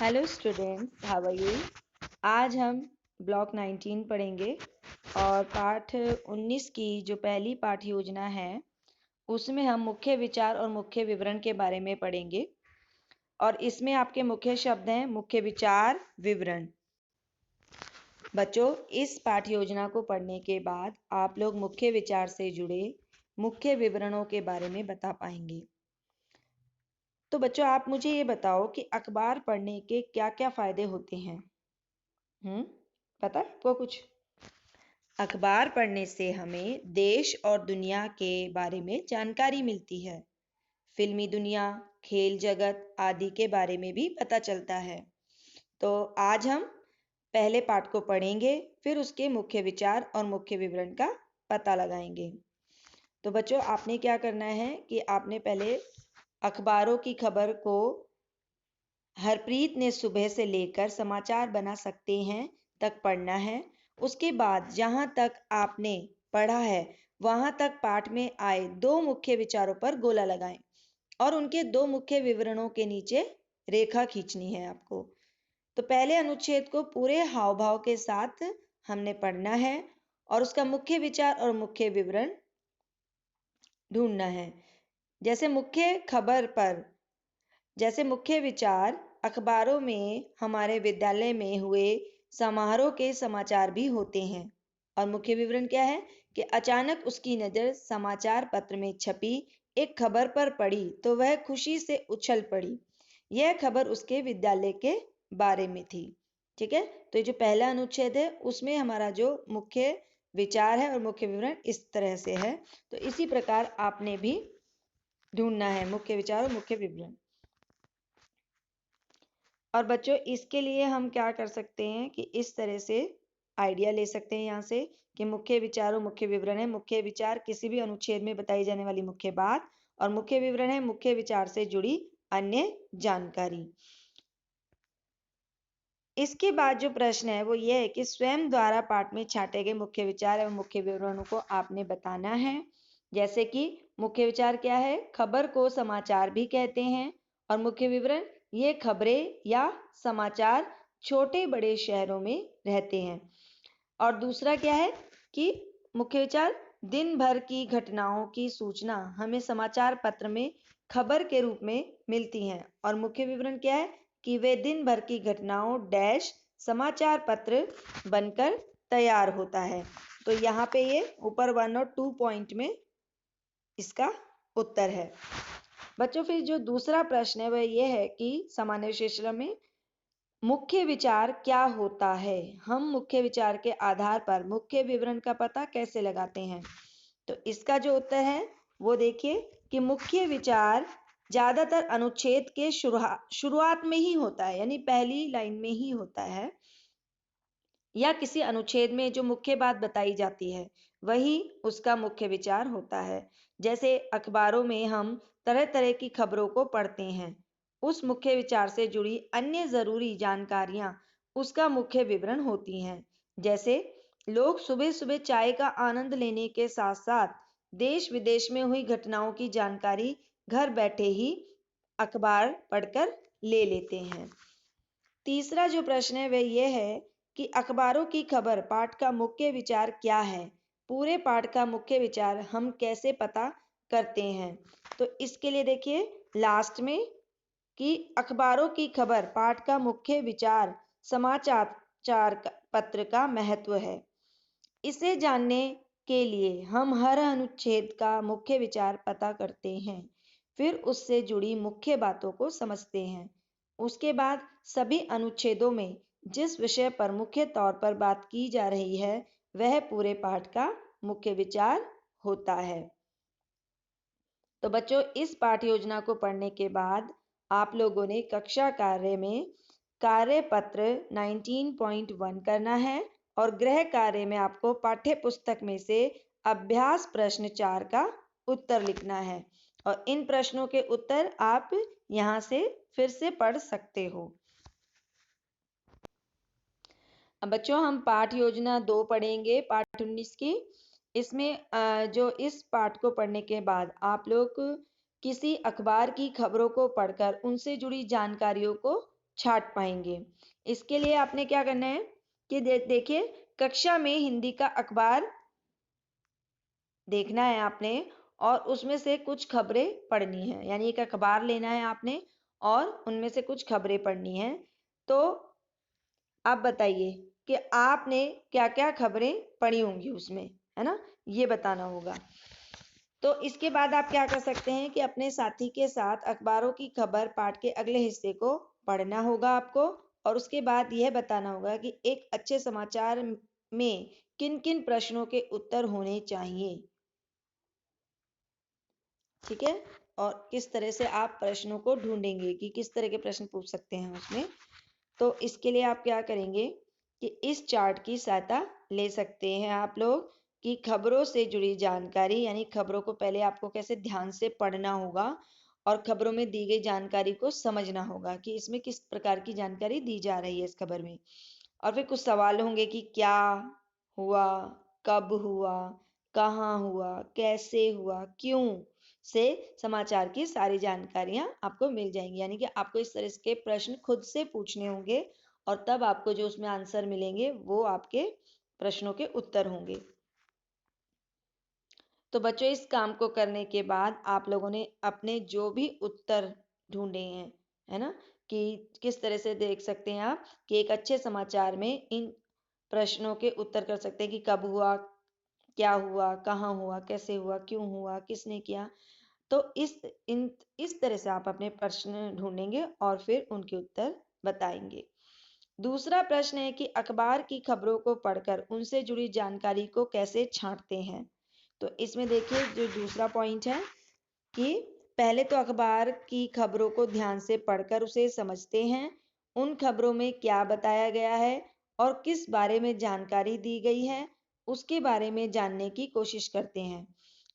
Hello students, how are you. आज हम block 19 पढ़ेंगे और पाठ 19 की जो पहली पाठ योजना है उसमें हम मुख्य विचार और मुख्य विवरण के बारे में पढ़ेंगे। और इसमें आपके मुख्य शब्द हैं मुख्य विचार, विवरण। बच्चों, इस पाठ योजना को पढ़ने के बाद आप लोग मुख्य विचार से जुड़े मुख्य विवरणों के बारे में बता पाएंगे। तो बच्चों, आप मुझे ये बताओ कि अखबार पढ़ने के क्या क्या फायदे होते हैं। पता है आपको कुछ? अखबार पढ़ने से हमें देश और दुनिया के बारे में जानकारी मिलती है। फिल्मी दुनिया, खेल जगत आदि के बारे में भी पता चलता है। तो आज हम पहले पाठ को पढ़ेंगे, फिर उसके मुख्य विचार और मुख्य विवरण का पता लगाएंगे। तो बच्चों, आपने क्या करना है कि आपने पहले अखबारों की खबर को हरप्रीत ने सुबह से लेकर समाचार बना सकते हैं तक पढ़ना है। उसके बाद जहां तक आपने पढ़ा है वहां तक पाठ में आए दो मुख्य विचारों पर गोला लगाएं और उनके दो मुख्य विवरणों के नीचे रेखा खींचनी है आपको। तो पहले अनुच्छेद को पूरे हाव भाव के साथ हमने पढ़ना है और उसका मुख्य विचार और मुख्य विवरण ढूंढना है। जैसे मुख्य विचार, अखबारों में हमारे विद्यालय में हुए समारोह के समाचार भी होते हैं। और मुख्य विवरण क्या है कि अचानक उसकी नज़र समाचार पत्र में छपी एक खबर पर पड़ी तो वह खुशी से उछल पड़ी। यह खबर उसके विद्यालय के बारे में थी। ठीक है, तो ये जो पहला अनुच्छेद है उसमें हमारा जो मुख्य विचार है और मुख्य विवरण इस तरह से है। तो इसी प्रकार आपने भी ढूंढना है मुख्य विचार और मुख्य विवरण। और बच्चों, इसके लिए हम क्या कर सकते हैं कि इस तरह से आइडिया ले सकते हैं यहाँ से कि मुख्य विचार और मुख्य विवरण है। मुख्य विचार किसी भी अनुच्छेद में बताई जाने वाली मुख्य बात और मुख्य विवरण है मुख्य विचार से जुड़ी अन्य जानकारी। इसके बाद जो प्रश्न है वो ये है कि स्वयं द्वारा पाठ में छाटे गए मुख्य विचार एवं मुख्य विवरणों को आपने बताना है। जैसे कि मुख्य विचार क्या है, खबर को समाचार भी कहते हैं। और मुख्य विवरण, ये खबरें या समाचार छोटे बड़े शहरों में रहते हैं। और दूसरा क्या है कि मुख्य विचार, दिन भर की घटनाओं की सूचना हमें समाचार पत्र में खबर के रूप में मिलती हैं। और मुख्य विवरण क्या है कि वे दिन भर की घटनाओं डैश समाचार पत्र बनकर तैयार होता है। तो यहाँ पे ये ऊपर 1 और 2 पॉइंट में इसका उत्तर है। बच्चों, फिर जो दूसरा प्रश्न है वह यह है कि सामान्य विशेषण में मुख्य विचार क्या होता है। हम मुख्य विचार के आधार पर मुख्य विवरण का पता कैसे लगाते हैं। तो इसका जो उत्तर है वो देखिए कि मुख्य विचार ज्यादातर अनुच्छेद के शुरुआत में ही होता है, यानी पहली लाइन में ही होता है, या किसी अनुच्छेद में जो मुख्य बात बताई जाती है वही उसका मुख्य विचार होता है। जैसे अखबारों में हम तरह तरह की खबरों को पढ़ते हैं, उस मुख्य विचार से जुड़ी अन्य जरूरी जानकारियां उसका मुख्य विवरण होती हैं। जैसे लोग सुबह सुबह चाय का आनंद लेने के साथ साथ देश विदेश में हुई घटनाओं की जानकारी घर बैठे ही अखबार पढ़कर ले लेते हैं। तीसरा जो प्रश्न है वह यह है कि अखबारों की खबर पाठ का मुख्य विचार क्या है। पूरे पाठ का मुख्य विचार हम कैसे पता करते हैं। तो इसके लिए देखिए लास्ट में कि अखबारों की खबर पाठ का मुख्य विचार समाचार पत्र का महत्व है। इसे जानने के लिए हम हर अनुच्छेद का मुख्य विचार पता करते हैं, फिर उससे जुड़ी मुख्य बातों को समझते हैं। उसके बाद सभी अनुच्छेदों में जिस विषय पर मुख्य तौर पर बात की जा रही है वह पूरे पाठ का मुख्य विचार होता है। तो बच्चों, इस पाठ योजना को पढ़ने के बाद आप लोगों ने कक्षा कार्य में कार्य पत्र 19.1 करना है और गृह कार्य में आपको पाठ्य पुस्तक में से अभ्यास प्रश्न 4 का उत्तर लिखना है। और इन प्रश्नों के उत्तर आप यहाँ से फिर से पढ़ सकते हो। अब बच्चों, हम पाठ योजना 2 पढ़ेंगे, पाठ 19 की। इसमें जो इस पाठ को पढ़ने के बाद आप लोग किसी अखबार की खबरों को पढ़कर उनसे जुड़ी जानकारियों को छाट पाएंगे। इसके लिए आपने क्या करना है कि देखिए कक्षा में हिंदी का अखबार देखना है आपने और उसमें से कुछ खबरें पढ़नी है, यानी एक अखबार लेना है आपने और उनमें से कुछ खबरें पढ़नी है। तो आप बताइए कि आपने क्या क्या खबरें पढ़ी होंगी उसमें, है ना, ये बताना होगा। तो इसके बाद आप क्या कर सकते हैं कि अपने साथी के साथ अखबारों की खबर पाठ के अगले हिस्से को पढ़ना होगा आपको और उसके बाद यह बताना होगा कि एक अच्छे समाचार में किन किन प्रश्नों के उत्तर होने चाहिए। ठीक है, और किस तरह से आप प्रश्नों को ढूंढेंगे कि किस तरह के प्रश्न पूछ सकते हैं उसमें। तो इसके लिए आप क्या करेंगे कि इस चार्ट की सहायता ले सकते हैं आप लोग कि खबरों से जुड़ी जानकारी, यानी खबरों को पहले आपको कैसे ध्यान से पढ़ना होगा और खबरों में दी गई जानकारी को समझना होगा कि इसमें किस प्रकार की जानकारी दी जा रही है इस खबर में। और फिर कुछ सवाल होंगे कि क्या हुआ, कब हुआ, कहाँ हुआ, कैसे हुआ, क्यों, से समाचार की सारी जानकारियां आपको मिल जाएंगी। यानी कि आपको इस तरह के प्रश्न खुद से पूछने होंगे और तब आपको जो उसमें आंसर मिलेंगे वो आपके प्रश्नों के उत्तर होंगे। तो बच्चों इस काम को करने के बाद आप लोगों ने अपने जो भी उत्तर ढूंढे हैं, है ना, कि किस तरह से देख सकते हैं आप कि एक अच्छे समाचार में इन प्रश्नों के उत्तर कर सकते हैं कि कब हुआ, क्या हुआ, कहाँ हुआ, कैसे हुआ, क्यों हुआ, किसने किया। तो इस तरह से आप अपने प्रश्न ढूंढेंगे और फिर उनके उत्तर बताएंगे। दूसरा प्रश्न है कि अखबार की खबरों को पढ़कर उनसे जुड़ी जानकारी को कैसे छांटते हैं। तो इसमें देखिए जो दूसरा पॉइंट है कि पहले तो अखबार की खबरों को ध्यान से पढ़कर उसे समझते हैं, उन खबरों में क्या बताया गया है और किस बारे में जानकारी दी गई है उसके बारे में जानने की कोशिश करते हैं।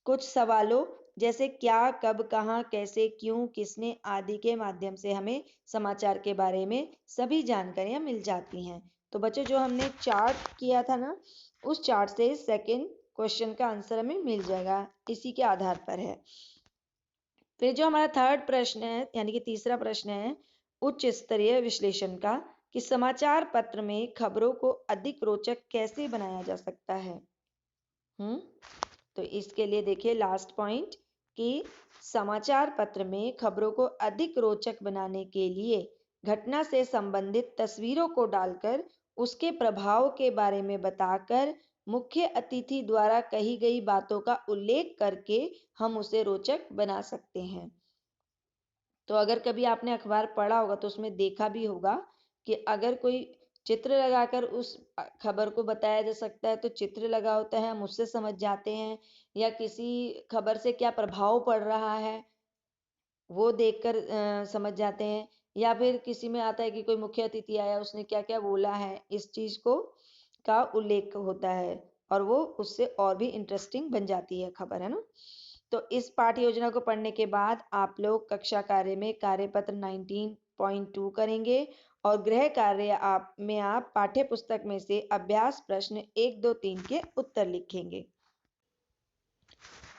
कुछ सवालों जैसे क्या, कब, कहाँ, कैसे, क्यों, किसने आदि के माध्यम से हमें समाचार के बारे में सभी जानकारियां मिल जाती हैं। तो बच्चों जो हमने चार्ट किया था ना, उस चार्ट से सेकंड क्वेश्चन का आंसर हमें मिल जाएगा, इसी के आधार पर है। फिर जो हमारा थर्ड प्रश्न है, यानी कि तीसरा प्रश्न है उच्च स्तरीय विश्लेषण का, कि समाचार पत्र में खबरों को अधिक रोचक कैसे बनाया जा सकता है। तो इसके लिए देखिए लास्ट पॉइंट कि समाचार पत्र में खबरों को अधिक रोचक बनाने के लिए घटना से संबंधित तस्वीरों को डालकर उसके प्रभाव के बारे में बताकर मुख्य अतिथि द्वारा कही गई बातों का उल्लेख करके हम उसे रोचक बना सकते हैं। तो अगर कभी आपने अखबार पढ़ा होगा तो उसमें देखा भी होगा कि अगर कोई चित्र लगाकर उस खबर को बताया जा सकता है तो चित्र लगा होता है, हम उससे समझ जाते हैं, या किसी खबर से क्या प्रभाव पड़ रहा है वो देखकर समझ जाते हैं, या फिर किसी में आता है कि कोई मुख्य अतिथि आया उसने क्या क्या बोला है, इस चीज को का उल्लेख होता है और वो उससे और भी इंटरेस्टिंग बन जाती है खबर, है ना। तो इस पाठ्य योजना को पढ़ने के बाद आप लोग कक्षा कार्य में कार्यपत्र 19.2 करेंगे और गृह कार्य आप पाठ्य पुस्तक में से अभ्यास प्रश्न 1, 2, 3 के उत्तर लिखेंगे।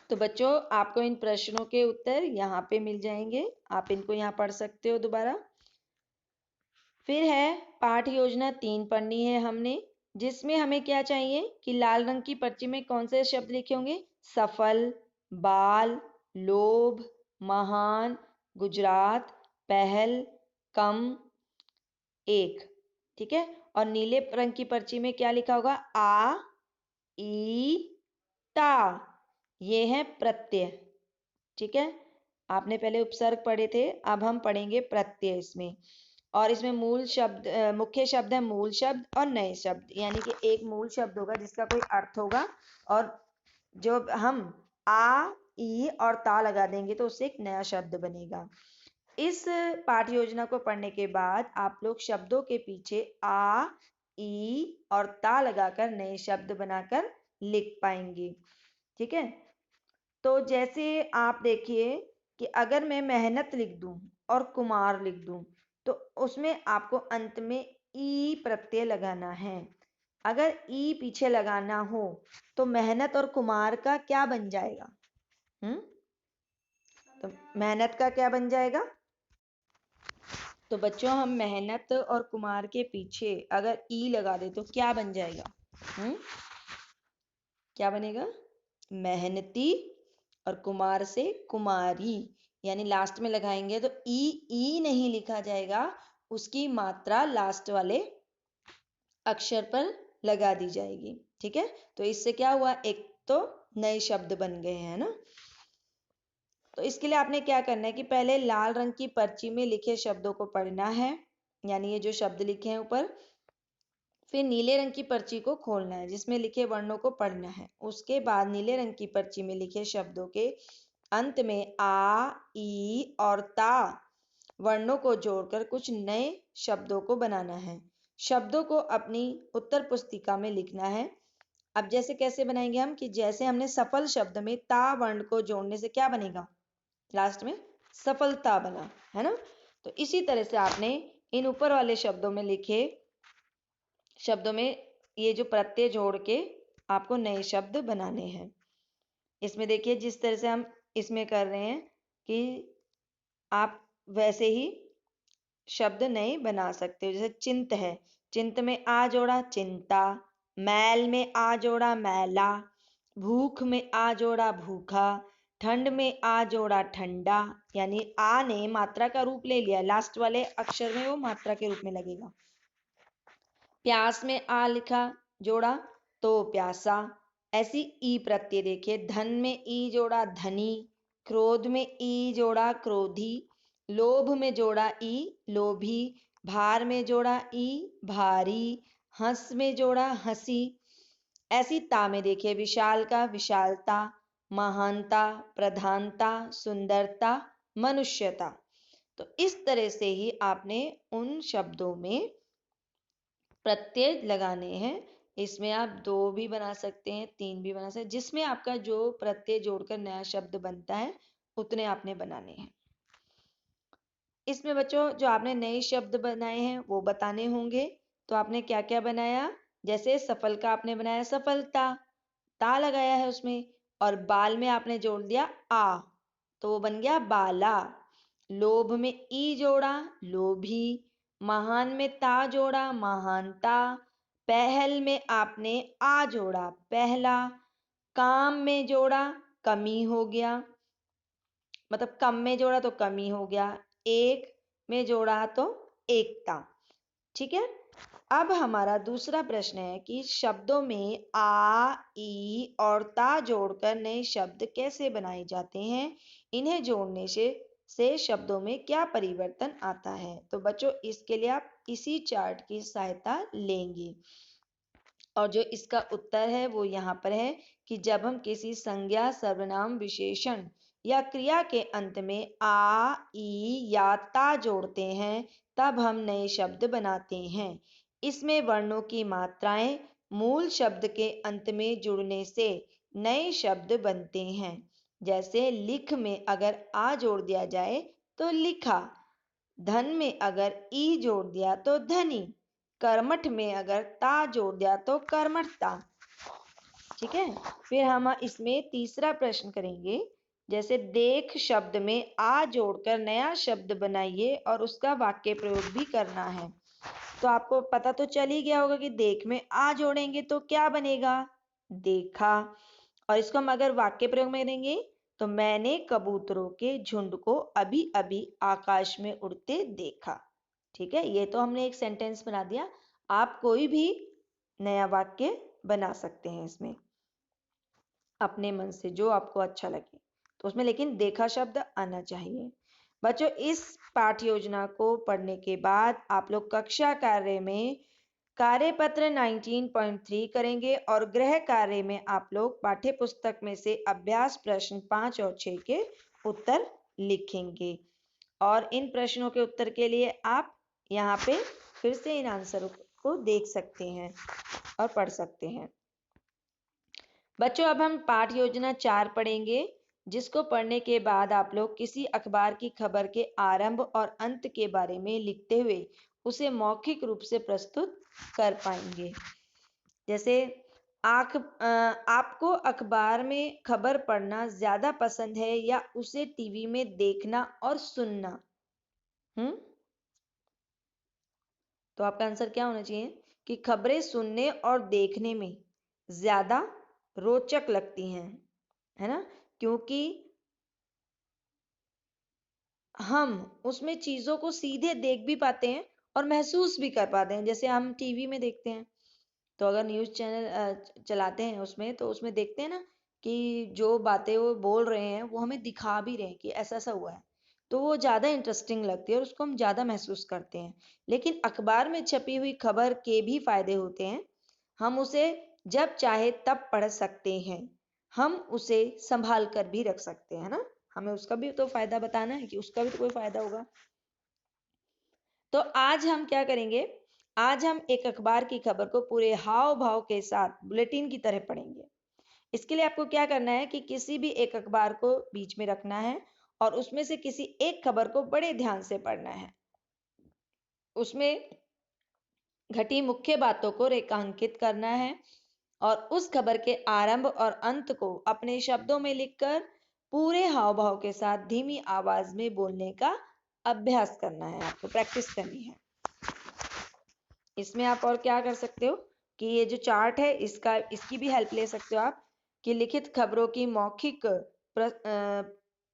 तो बच्चों आपको इन प्रश्नों के उत्तर यहाँ पे मिल जाएंगे, आप इनको यहाँ पढ़ सकते हो दोबारा। फिर है पाठ्य योजना 3 पढ़नी है हमने, जिसमें हमें क्या चाहिए कि लाल रंग की पर्ची में कौन से शब्द लिखे होंगे, सफल, बाल, लोभ, महान, गुजरात, पहल, कम, एक। ठीक है, और नीले रंग की पर्ची में क्या लिखा होगा, आ, ई, ता, ये है प्रत्यय। ठीक है, आपने पहले उपसर्ग पढ़े थे, अब हम पढ़ेंगे प्रत्यय इसमें। और इसमें मूल शब्द मुख्य शब्द है मूल शब्द और नए शब्द, यानी कि एक मूल शब्द होगा जिसका कोई अर्थ होगा और जो हम आ, ई और ता लगा देंगे तो उससे एक नया शब्द बनेगा। इस पाठ्य योजना को पढ़ने के बाद आप लोग शब्दों के पीछे आ, ई और ता लगाकर नए शब्द बनाकर लिख पाएंगे। ठीक है, तो जैसे आप देखिए कि अगर मैं मेहनत लिख दूं और कुमार लिख दूं तो उसमें आपको अंत में ई प्रत्यय लगाना है। अगर ई पीछे लगाना हो तो मेहनत और कुमार का क्या बन जाएगा, तो मेहनत का क्या बन जाएगा, तो बच्चों हम मेहनत और कुमार के पीछे अगर ई लगा दे तो क्या बन जाएगा? क्या बनेगा? मेहनती और कुमार से कुमारी, यानी लास्ट में लगाएंगे तो ई नहीं लिखा जाएगा, उसकी मात्रा लास्ट वाले अक्षर पर लगा दी जाएगी। ठीक है, तो इससे क्या हुआ, एक तो नए शब्द बन गए हैं ना। तो इसके लिए आपने क्या करना है कि पहले लाल रंग की पर्ची में लिखे शब्दों को पढ़ना है, यानी ये जो शब्द लिखे हैं ऊपर। फिर नीले रंग की पर्ची को खोलना है जिसमें लिखे वर्णों को पढ़ना है। उसके बाद नीले रंग की पर्ची में लिखे शब्दों के अंत में आ, ई और ता वर्णों को जोड़कर कुछ नए शब्दों को बनाना है। शब्दों को अपनी उत्तर पुस्तिका में लिखना है। अब जैसे कैसे बनाएंगे हम, कि जैसे हमने सफल शब्द में ता वर्ण को जोड़ने से क्या बनेगा, लास्ट में सफलता बना, है ना। तो इसी तरह से आपने इन ऊपर वाले शब्दों में लिखे शब्दों में ये जो प्रत्यय जोड़ के आपको नए शब्द बनाने हैं। इसमें देखिए जिस तरह से हम इसमें कर रहे हैं कि आप वैसे ही शब्द नए बना सकते हो। जैसे चिंत है, चिंत में आ जोड़ा चिंता, मैल में आ जोड़ा मैला, भूख में आ जोड़ा भूखा, ठंड में आ जोड़ा ठंडा, यानी आ ने मात्रा का रूप ले लिया, लास्ट वाले अक्षर में वो मात्रा के रूप में लगेगा। प्यास में आ लिखा जोड़ा तो प्यासा, ऐसी ई प्रत्यय देखिए। धन में ई जोड़ा धनी, क्रोध में ई जोड़ा क्रोधी, लोभ में जोड़ा ई लोभी, भार में जोड़ा ई भारी, हंस में जोड़ा हंसी। ऐसी ता में देखिए विशाल का विशालता, महानता, प्रधानता, सुंदरता, मनुष्यता। तो इस तरह से ही आपने उन शब्दों में प्रत्यय लगाने हैं। इसमें आप 2 भी बना सकते हैं, 3 भी बना सकते हैं, जिसमें आपका जो प्रत्यय जोड़कर नया शब्द बनता है उतने आपने बनाने हैं। इसमें बच्चों जो आपने नए शब्द बनाए हैं वो बताने होंगे। तो आपने क्या क्या बनाया, जैसे सफल का आपने बनाया सफलता, ता लगाया है उसमें, और बाल में आपने जोड़ दिया आ, तो वो बन गया बाला। लोभ में ई जोड़ा लोभी, महान में ता जोड़ा महानता, पहल में आपने आ जोड़ा पहला, काम में जोड़ा कमी हो गया, मतलब कम में जोड़ा तो कमी हो गया, एक में जोड़ा तो एकता। ठीक है, अब हमारा दूसरा प्रश्न है कि शब्दों में आ, ई और ता जोड़कर नए शब्द कैसे बनाए जाते हैं, इन्हें जोड़ने से शब्दों में क्या परिवर्तन आता है। तो बच्चों इसके लिए आप इसी चार्ट की सहायता लेंगे, और जो इसका उत्तर है वो यहाँ पर है कि जब हम किसी संज्ञा, सर्वनाम, विशेषण या क्रिया के अंत में आ, ई या ता जोड़ते हैं तब हम नए शब्द बनाते हैं। इसमें वर्णों की मात्राएं मूल शब्द के अंत में जुड़ने से नए शब्द बनते हैं। जैसे लिख में अगर आ जोड़ दिया जाए तो लिखा, धन में अगर ई जोड़ दिया तो धनी, कर्मठ में अगर ता जोड़ दिया तो कर्मठता। ठीक है, फिर हम इसमें तीसरा प्रश्न करेंगे। जैसे देख शब्द में आ जोड़कर नया शब्द बनाइए और उसका वाक्य प्रयोग भी करना है। तो आपको पता तो चल ही गया होगा कि देख में आ जोड़ेंगे तो क्या बनेगा, देखा। और इसको हम अगर वाक्य प्रयोग में करेंगे तो मैंने कबूतरों के झुंड को अभी अभी आकाश में उड़ते देखा। ठीक है, ये तो हमने एक सेंटेंस बना दिया। आप कोई भी नया वाक्य बना सकते हैं इसमें अपने मन से, जो आपको अच्छा लगे, तो उसमें लेकिन देखा शब्द आना चाहिए। बच्चों इस पाठ योजना को पढ़ने के बाद आप लोग कक्षा कार्य में कार्यपत्र 19.3 करेंगे और गृह कार्य में आप लोग पाठ्य पुस्तक में से अभ्यास प्रश्न 5 और 6 के उत्तर लिखेंगे। और इन प्रश्नों के उत्तर के लिए आप यहाँ पे फिर से इन आंसर को देख सकते हैं और पढ़ सकते हैं। बच्चों अब हम पाठ योजना 4 पढ़ेंगे, जिसको पढ़ने के बाद आप लोग किसी अखबार की खबर के आरंभ और अंत के बारे में लिखते हुए उसे मौखिक रूप से प्रस्तुत कर पाएंगे। जैसे आपको अखबार में खबर पढ़ना ज्यादा पसंद है या उसे टीवी में देखना और सुनना? तो आपका आंसर क्या होना चाहिए कि खबरें सुनने और देखने में ज्यादा रोचक लगती हैं, है ना, क्योंकि हम उसमें चीजों को सीधे देख भी पाते हैं और महसूस भी कर पाते हैं। जैसे हम टीवी में देखते हैं, तो अगर न्यूज़ चैनल चलाते हैं उसमें, तो उसमें देखते हैं ना कि जो बातें वो बोल रहे हैं वो हमें दिखा भी रहे हैं कि ऐसा ऐसा हुआ है, तो वो ज़्यादा इंटरेस्टिंग लगती है और उसको हम ज़्यादा महसूस करते हैं। लेकिन अखबार में छपी हुई खबर के भी फायदे होते हैं। हम उसे जब चाहे तब पढ़ सकते हैं, हम उसे संभाल कर भी रख सकते हैं, ना। हमें उसका भी तो फायदा बताना है कि उसका भी तो कोई फायदा होगा। तो आज हम क्या करेंगे, आज हम एक अखबार की खबर को पूरे हाव भाव के साथ बुलेटिन की तरह पढ़ेंगे। इसके लिए आपको क्या करना है कि किसी भी एक अखबार को बीच में रखना है और उसमें से किसी एक खबर को बड़े ध्यान से पढ़ना है। उसमें घटी मुख्य बातों को रेखांकित करना है और उस खबर के आरंभ और अंत को अपने शब्दों में लिखकर पूरे हाव भाव के साथ धीमी आवाज में बोलने का अभ्यास करना है, आपको प्रैक्टिस करनी है। इसमें आप और क्या कर सकते हो कि ये जो चार्ट है इसकी भी हेल्प ले सकते हो आप, कि लिखित खबरों की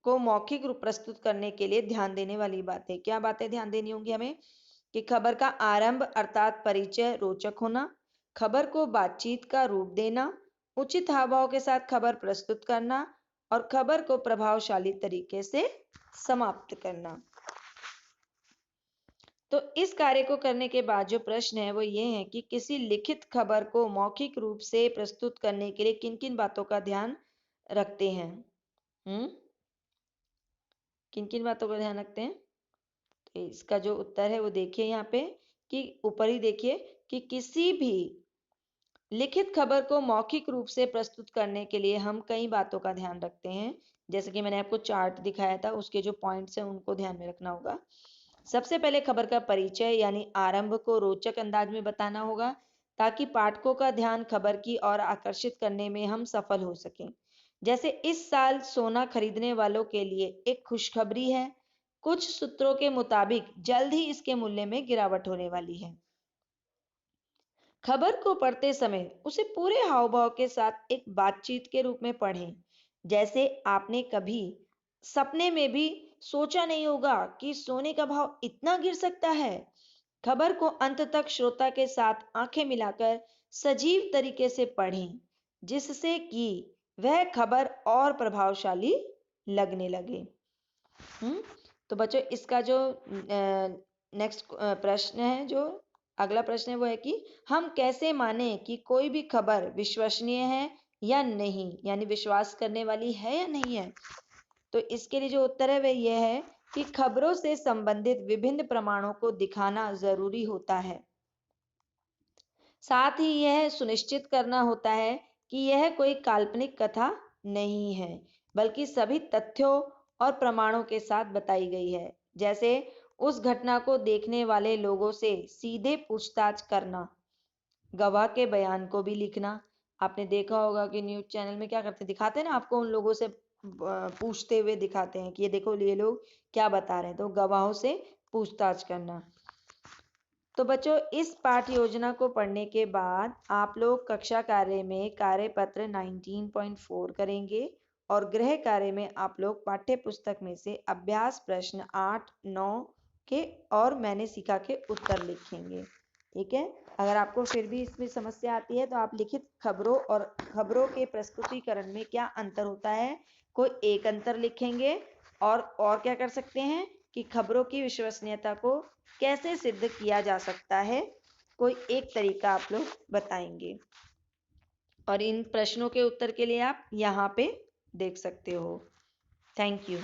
को मौखिक रूप प्रस्तुत करने के लिए ध्यान देने वाली बातें, क्या बातें ध्यान देनी होंगी हमें, कि खबर का आरंभ अर्थात परिचय रोचक होना, खबर को बातचीत का रूप देना, उचित हाव भाव के साथ खबर प्रस्तुत करना और खबर को प्रभावशाली तरीके से समाप्त करना। तो इस कार्य को करने के बाद जो प्रश्न है वो ये है कि किसी लिखित खबर को मौखिक रूप से प्रस्तुत करने के लिए किन किन बातों का ध्यान रखते हैं। किन किन बातों का ध्यान रखते हैं, तो इसका जो उत्तर है वो देखिए यहाँ पे, कि ऊपर ही देखिए कि किसी भी लिखित खबर को मौखिक रूप से प्रस्तुत करने के लिए हम कई बातों का ध्यान रखते हैं। जैसे कि मैंने आपको चार्ट दिखाया था, उसके जो पॉइंट्स हैं उनको ध्यान में रखना होगा। सबसे पहले खबर का परिचय यानी आरंभ को रोचक अंदाज में बताना होगा, ताकि पाठकों का ध्यान खबर की ओर आकर्षित करने में हम सफल हो सकें। जैसे इस साल सोना खरीदने वालों के लिए एक खुशखबरी है, कुछ सूत्रों के मुताबिक जल्द ही इसके मूल्य में गिरावट होने वाली है। खबर को पढ़ते समय उसे पूरे हाव भाव के साथ एक बातचीत के रूप में पढ़ें, जैसे आपने कभी सपने में भी सोचा नहीं होगा कि सोने का भाव इतना गिर सकता है। खबर को अंत तक श्रोता के साथ आंखें मिलाकर सजीव तरीके से पढ़ें, जिससे कि वह खबर और प्रभावशाली लगने लगे। तो बच्चों, इसका जो नेक्स्ट प्रश्न है, जो अगला प्रश्न है वो है कि हम कैसे माने कि कोई भी खबर विश्वसनीय है या नहीं, यानी विश्वास करने वाली है या नहीं है। तो इसके लिए जो उत्तर है वह यह है कि खबरों से संबंधित विभिन्न प्रमाणों को दिखाना जरूरी होता है। साथ ही यह सुनिश्चित करना होता है कि यह कोई काल्पनिक कथा नहीं है, बल्कि सभी तथ्यों और प्रमाणों के साथ बताई गई है। जैसे उस घटना को देखने वाले लोगों से सीधे पूछताछ करना, गवाह के बयान को भी लिखना। आपने देखा होगा कि न्यूज़ चैनल में क्या करते, दिखाते हैं ना आपको, उन लोगों से पूछते हुए दिखाते हैं कि ये देखो ये लोग क्या बता रहे हैं, तो गवाहों से पूछताछ करना। तो बच्चों, इस पाठ योजना को पढ़ने के बाद आप लोग कक्षा कार्य में कार्यपत्र 19.4 करेंगे और गृह कार्य में आप लोग पाठ्य पुस्तक में से अभ्यास प्रश्न 8, 9 के और मैंने सीखा के उत्तर लिखेंगे। ठीक है, अगर आपको फिर भी इसमें समस्या आती है तो आप लिखित खबरों और खबरों के प्रस्तुतिकरण में क्या अंतर होता है, कोई एक अंतर लिखेंगे। और क्या कर सकते हैं कि खबरों की विश्वसनीयता को कैसे सिद्ध किया जा सकता है, कोई एक तरीका आप लोग बताएंगे। और इन प्रश्नों के उत्तर के लिए आप यहाँ पे देख सकते हो। Thank you.